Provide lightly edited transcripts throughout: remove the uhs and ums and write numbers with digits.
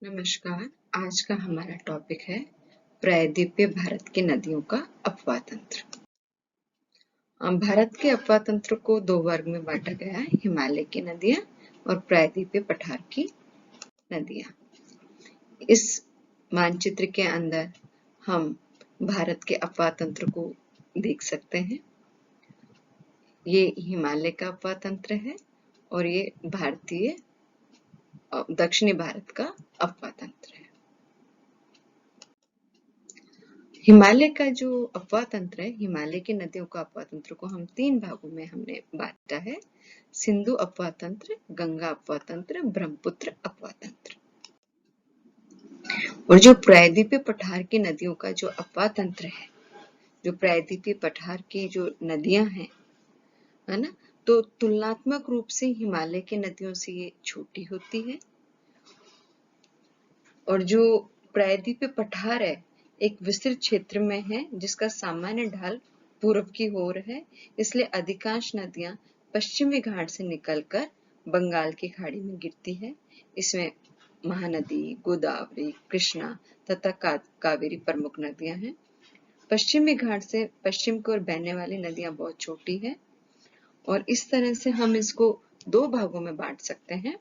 नमस्कार। आज का हमारा टॉपिक है प्रायद्वीपीय भारत की नदियों का अपवाह तंत्र। भारत के अपवाह तंत्र को दो वर्ग में बांटा गया है, हिमालय की नदियां और प्रायद्वीपीय पठार की नदियां। इस मानचित्र के अंदर हम भारत के अपवाह तंत्र को देख सकते हैं। ये हिमालय का अपवाह तंत्र है और ये भारतीय दक्षिणी भारत का अपवाह तंत्र है। हिमालय का जो अपवाह तंत्र है, हिमालय की नदियों का अपवाह तंत्र को हम तीन भागों में हमने बांटा है: सिंधु अपवाह तंत्र, गंगा अपवाह तंत्र, ब्रह्मपुत्र अपवाह तंत्र। और जो प्रायद्वीपीय पठार की नदियों का जो अपवाह तंत्र है, जो प्रायद्वीपीय पठार की जो नदियां हैं, है ना, तो तुलनात्मक रूप से हिमालय की नदियों से ये छोटी होती है। और जो प्रायद्वीपीय पठार है, एक विस्तृत क्षेत्र में है जिसका सामान्य ढाल पूर्व की ओर है, इसलिए अधिकांश नदियां पश्चिमी घाट से निकलकर बंगाल की खाड़ी में गिरती है। इसमें महानदी, गोदावरी, कृष्णा तथा कावेरी प्रमुख नदियां हैं। पश्चिमी घाट से पश्चिम की ओर बहने वाली नदियां बहुत छोटी है और इस तरह से हम इसको दो भागों में बांट सकते हैं।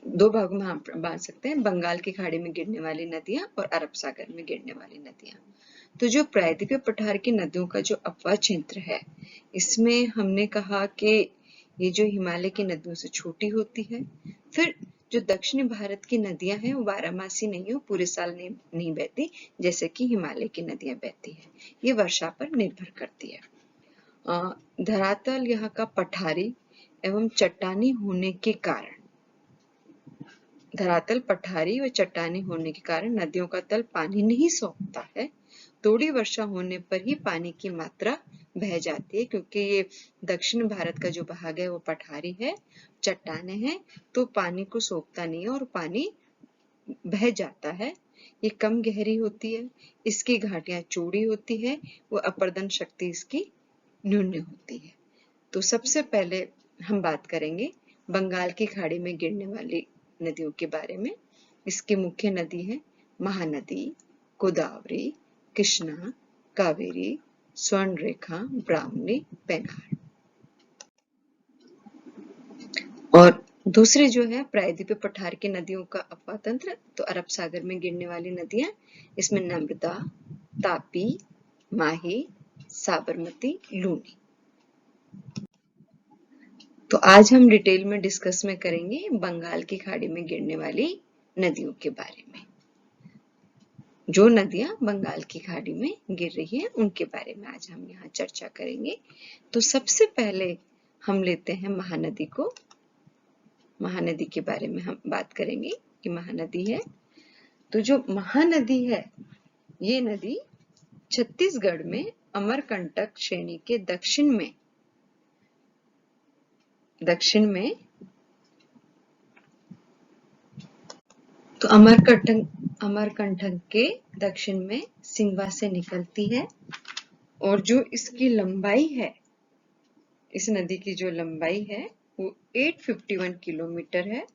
दो भागों में हम बांट सकते हैं: बंगाल की खाड़ी में गिरने वाली नदियां और अरब सागर में गिरने वाली नदियां। तो जो प्रायद्वीपीय पठार की नदियों का जो अपवाह क्षेत्र है, इसमें हमने कहा कि ये जो हिमालय की नदियों से छोटी होती है। फिर जो दक्षिणी भारत की नदियां हैं वो बारहमासी नहीं हो, पूरे साल नहीं बहती जैसे कि हिमालय की नदियां बहती है। ये वर्षा पर निर्भर करती है। धरातल यहाँ का पठारी एवं चट्टानी होने के कारण, धरातल पठारी व चट्टानी होने के कारण नदियों का तल पानी नहीं सोखता है। थोड़ी वर्षा होने पर ही पानी की मात्रा बह जाती है, क्योंकि ये दक्षिण भारत का जो भाग है वो पठारी है, चट्टाने हैं, तो पानी को सोखता नहीं है और पानी बह जाता है। ये कम गहरी होती है, इसकी घाटियां चौड़ी होती है, वो अपर्दन शक्ति इसकी न्यून होती है। तो सबसे पहले हम बात करेंगे बंगाल की खाड़ी में गिरने वाली नदियों के बारे में। इसकी मुख्य नदी है महानदी, गोदावरी, कृष्णा, कावेरी, स्वर्णरेखा, ब्राह्मणी, पेन्नार। और दूसरे जो है प्रायद्वीपीय पठार की नदियों का अपवाह तंत्र, तो अरब सागर में गिरने वाली नदियां, इसमें नर्मदा, तापी, माही, साबरमती, लूनी। तो आज हम डिटेल में डिस्कस में करेंगे बंगाल की खाड़ी में गिरने वाली नदियों के बारे में। जो नदियां बंगाल की खाड़ी में गिर रही हैं उनके बारे में आज हम यहाँ चर्चा करेंगे। तो सबसे पहले हम लेते हैं महानदी को। महानदी के बारे में हम बात करेंगे कि महानदी है, तो जो महानदी है, ये नदी छत्तीसगढ़ में अमरकंटक श्रेणी के दक्षिण में तो अमरकंटक के दक्षिण में सिंगवा से निकलती है। और जो इसकी लंबाई है, इस नदी की जो लंबाई है वो 851 किलोमीटर है।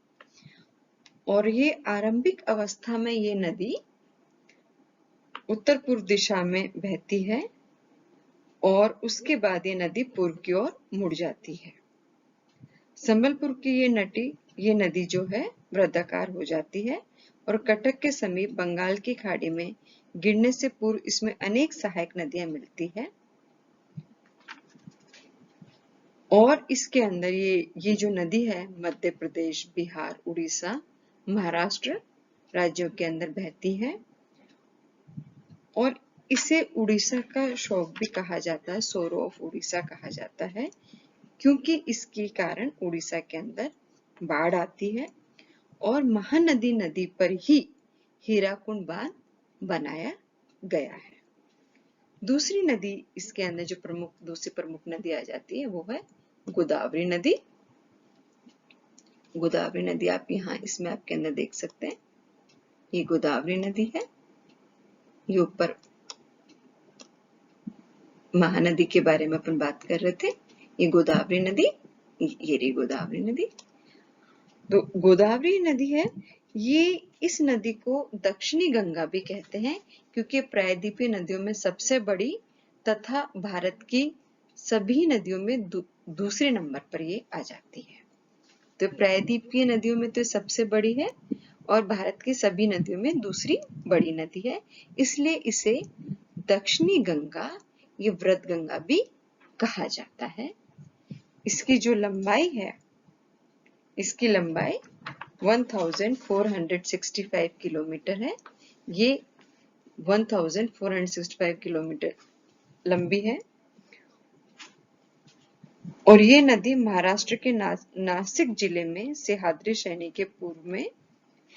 और ये आरंभिक अवस्था में ये नदी उत्तर पूर्व दिशा में बहती है और उसके बाद ये नदी पूर्व की ओर मुड़ जाती है। संबलपुर की ये नदी जो है वृत्ताकार हो जाती है और कटक के समीप बंगाल की खाड़ी में गिरने से पूर्व इसमें अनेक सहायक नदियां मिलती है। और इसके अंदर ये जो नदी है मध्य प्रदेश, बिहार, उड़ीसा, महाराष्ट्र राज्यों के अंदर बहती है। और इसे उड़ीसा का शौक भी कहा जाता है, सोरो ऑफ उड़ीसा कहा जाता है, क्योंकि इसके कारण उड़ीसा के अंदर बाढ़ आती है। और महानदी नदी पर ही हीराकुंड बांध बनाया गया है। दूसरी नदी इसके अंदर जो दूसरी प्रमुख नदी आ जाती है वो है गोदावरी नदी। गोदावरी नदी आप यहाँ इस मैप के अंदर देख सकते हैं, ये गोदावरी नदी है। ये ऊपर महानदी के बारे में अपन बात कर रहे थे, ये गोदावरी नदी, ये रही गोदावरी नदी। तो गोदावरी नदी है, ये इस नदी को दक्षिणी गंगा भी कहते हैं क्योंकि प्रायद्वीपीय नदियों में सबसे बड़ी तथा भारत की सभी नदियों में दूसरे नंबर पर ये आ जाती है। तो प्रायद्वीपीय नदियों में तो सबसे बड़ी है और भारत की सभी नदियों में दूसरी बड़ी नदी है, इसलिए इसे दक्षिणी गंगा या वृत गंगा भी कहा जाता है। इसकी जो लंबाई है, इसकी लंबाई 1465 किलोमीटर है। ये 1465 किलोमीटर लंबी है और ये नदी महाराष्ट्र के नासिक जिले में सह्याद्री श्रेणी के पूर्व में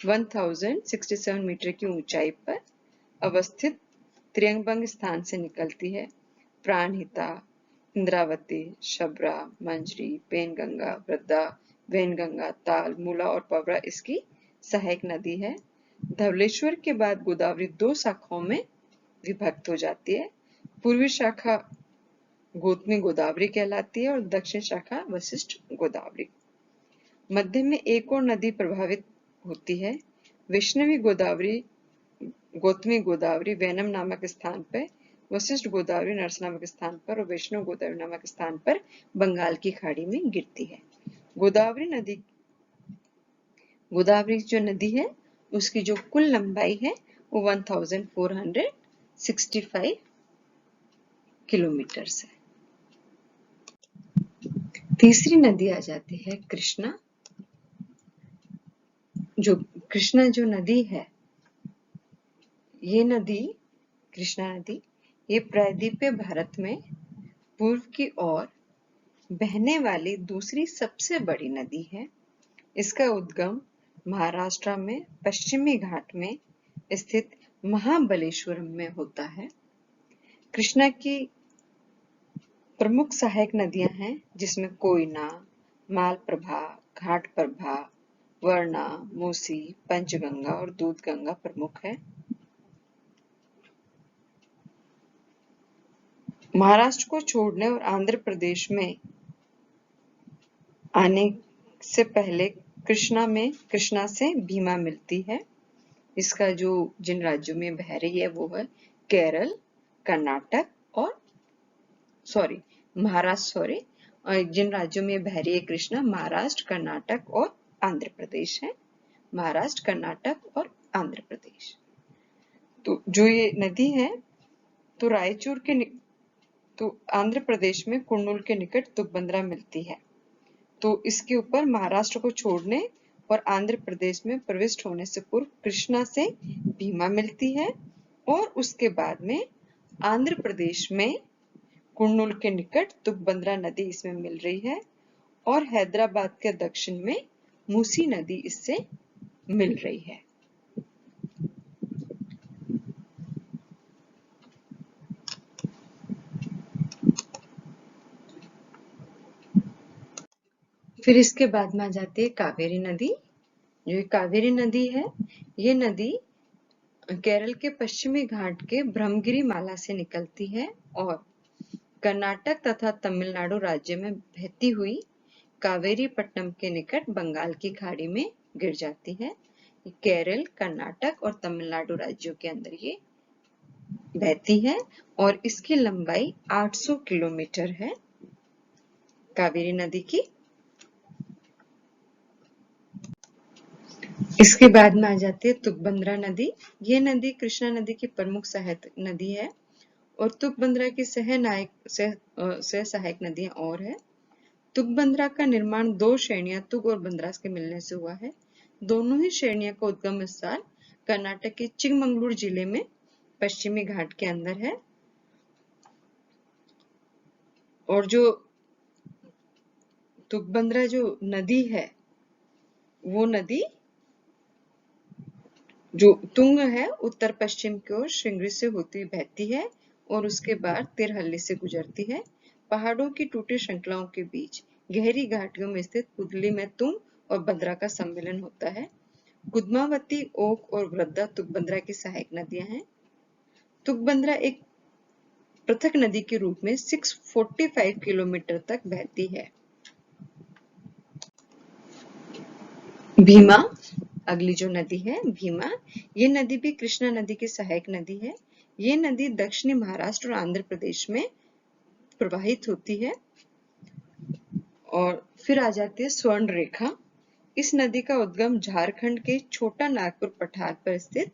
1067 मीटर की ऊंचाई पर अवस्थित त्रियंगबंग स्थान से निकलती है। प्राणहिता, इंद्रावती, शबरा, मंजरी, पेनगंगा, वृद्धा, वैनगंगा, ताल, मूला और पवरा इसकी सहायक नदी है। धवलेश्वर के बाद गोदावरी दो शाखाओं में विभक्त हो जाती है। पूर्वी शाखा गोतमी गोदावरी कहलाती है और दक्षिण शाखा वशिष्ठ गोदावरी। मध्य में एक और नदी प्रभावित होती है, वैष्णवी गोदावरी, गोतमी गोदावरी वैनम नामक स्थान पर, वशिष्ठ गोदावरी नरस नामक स्थान पर और वैष्णव गोदावरी नामक स्थान पर बंगाल की खाड़ी में गिरती है। गोदावरी जो नदी है उसकी जो कुल लंबाई है वो 1465 किलोमीटर है। तीसरी नदी आ जाती है कृष्णा। कृष्णा जो नदी है, ये नदी कृष्णा नदी ये प्रायद्वीपीय भारत में पूर्व की ओर बहने वाली दूसरी सबसे बड़ी नदी है। इसका उद्गम महाराष्ट्र में पश्चिमी घाट में स्थित महाबलेश्वरम में होता है। कृष्णा की प्रमुख सहायक नदियां हैं जिसमें कोयना, मालप्रभा, घाटप्रभा, वर्णा, मूसी, पंचगंगा और दूधगंगा प्रमुख है। महाराष्ट्र को छोड़ने और आंध्र प्रदेश में आने से पहले कृष्णा से भीमा मिलती है। इसका जो जिन राज्यों में बह रही है वो है केरल, कर्नाटक और महाराष्ट्र। और जिन राज्यों में बह रही है कृष्णा, महाराष्ट्र, कर्नाटक और आंध्र प्रदेश है। महाराष्ट्र, कर्नाटक और आंध्र प्रदेश। तो जो ये नदी है तो आंध्र प्रदेश में कुर्नूल के निकट तुंगभद्रा मिलती है। तो इसके ऊपर महाराष्ट्र को छोड़ने और आंध्र प्रदेश में प्रविष्ट होने से पूर्व कृष्णा से भीमा मिलती है और उसके बाद में आंध्र प्रदेश में कुर्नूल के निकट तुंगभद्रा नदी इसमें मिल रही है और हैदराबाद के दक्षिण में मूसी नदी इससे मिल रही है। फिर इसके बाद में आ जाती है कावेरी नदी। जो कावेरी नदी है, ये नदी केरल के पश्चिमी घाट के ब्रह्मगिरी माला से निकलती है और कर्नाटक तथा तमिलनाडु राज्य में बहती हुई कावेरी पट्टनम के निकट बंगाल की खाड़ी में गिर जाती है। केरल, कर्नाटक और तमिलनाडु राज्यों के अंदर ये बहती है और इसकी लंबाई 800 किलोमीटर है कावेरी नदी की। इसके बाद में आ जाती है तुंगभद्रा नदी। ये नदी कृष्णा नदी की प्रमुख सहायक नदी है और तुंगभद्रा की सहायक नदियां और है। तुंगभद्रा का निर्माण दो श्रेणियां तुंग और भद्रास के मिलने से हुआ है। दोनों ही श्रेणियों का उद्गम स्थान कर्नाटक के चिकमंगलूर जिले में पश्चिमी घाट के अंदर है और जो तुंगभद्रा जो नदी है वो नदी जो तुंग है उत्तर पश्चिम की ओर श्रृंगेरी से होती हुई बहती है और उसके बाद तिरहल्ली से गुजरती है। पहाड़ों की टूटी श्रृंखलाओं के बीच गहरी घाटियों में स्थित कुदली में तुंग और भद्रा का सम्मिलन होता है। कुदमावती, ओक और वृद्धा तुंगभद्रा की सहायक नदियां हैं। तुंगभद्रा एक पृथक नदी के रूप में 645 किलोमीटर तक बहती है। भीमा, अगली जो नदी है भीमा, ये नदी भी कृष्णा नदी की सहायक नदी है। ये नदी दक्षिणी महाराष्ट्र और आंध्र प्रदेश में प्रवाहित होती है। और फिर आ जाती है स्वर्ण रेखा। इस नदी का उद्गम झारखंड के छोटा नागपुर पठार पर स्थित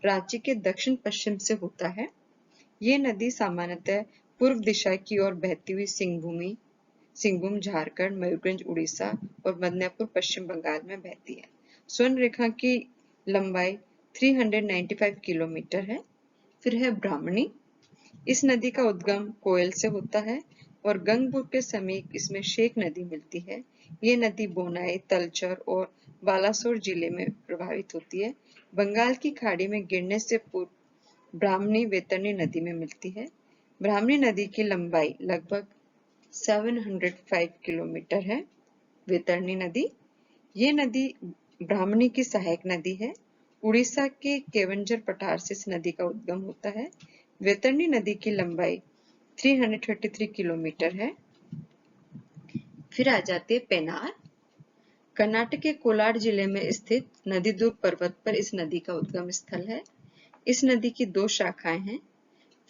रांची के दक्षिण पश्चिम से होता है। ये नदी सामान्यतः पूर्व दिशा की ओर बहती हुई सिंहभूम झारखंड, मयूरभंज उड़ीसा और मिदनापुर पश्चिम बंगाल में बहती है। स्वर्ण रेखा की लंबाई 395 किलोमीटर है। फिर है ब्राह्मणी। इस नदी का उद्गम कोयल से होता है और गंगपुर के समीप इसमें शेख नदी मिलती है। ये नदी बोनाई, तलचर और बालासोर जिले में प्रभावित होती है। बंगाल की खाड़ी में गिरने से पूर्व ब्राह्मणी वैतरणी नदी में मिलती है। ब्राह्मणी नदी की लंबाई लगभग 705 किलोमीटर है। वैतरणी नदी, ये नदी ब्राह्मणी की सहायक नदी है। उड़ीसा के केवंझर पठार से इस नदी का उद्गम होता है। वैतरणी नदी की लंबाई 333 किलोमीटर है। फिर आ जाती है पेनार। कर्नाटक के कोलार जिले में स्थित नदीदुर्ग पर्वत पर इस नदी का उद्गम स्थल है। इस नदी की दो शाखाएं हैं।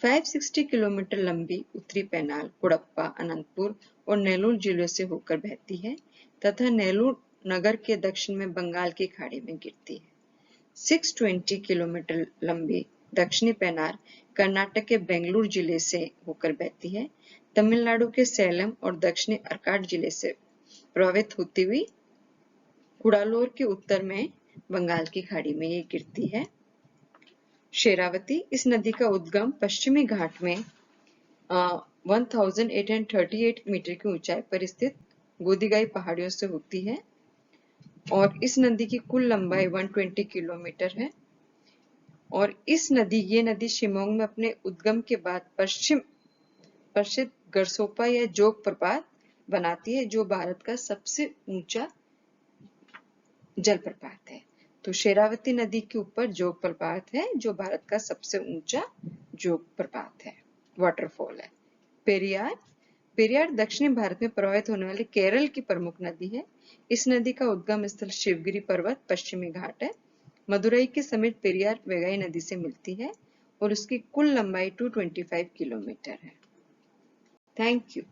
560 किलोमीटर लंबी उत्तरी पेनाल कुड़प्पा, अनंतपुर और नेल्लोर जिलों से होकर बहती है तथा नेल्लोर नगर के दक्षिण में बंगाल की खाड़ी में गिरती है। 620 किलोमीटर लंबी दक्षिणी पेनार कर्नाटक के बेंगलुरु जिले से होकर बहती है। तमिलनाडु के सेलम और दक्षिणी अर्काट जिले से प्रभावित होती हुई कुडालोर के उत्तर में बंगाल की खाड़ी में ये गिरती है। शेरावती, इस नदी का उद्गम पश्चिमी घाट में 1838 मीटर की ऊंचाई पर स्थित गोदीगाई पहाड़ियों से होती है और इस नदी की कुल लंबाई 120 किलोमीटर है। और ये नदी शिमोंग में अपने उद्गम के बाद प्रसिद्ध गरसोपा या जोग प्रपात बनाती है, जो भारत का सबसे ऊंचा जलप्रपात है। तो शेरावती नदी के ऊपर जोग प्रपात है, जो भारत का सबसे ऊंचा जोग प्रपात है, वाटरफॉल है। पेरियार दक्षिणी भारत में प्रवाहित होने वाली केरल की प्रमुख नदी है। इस नदी का उद्गम स्थल शिवगिरी पर्वत पश्चिमी घाट है। मदुरई के समीप पेरियार वेगाई नदी से मिलती है और उसकी कुल लंबाई 225 किलोमीटर है। Thank you.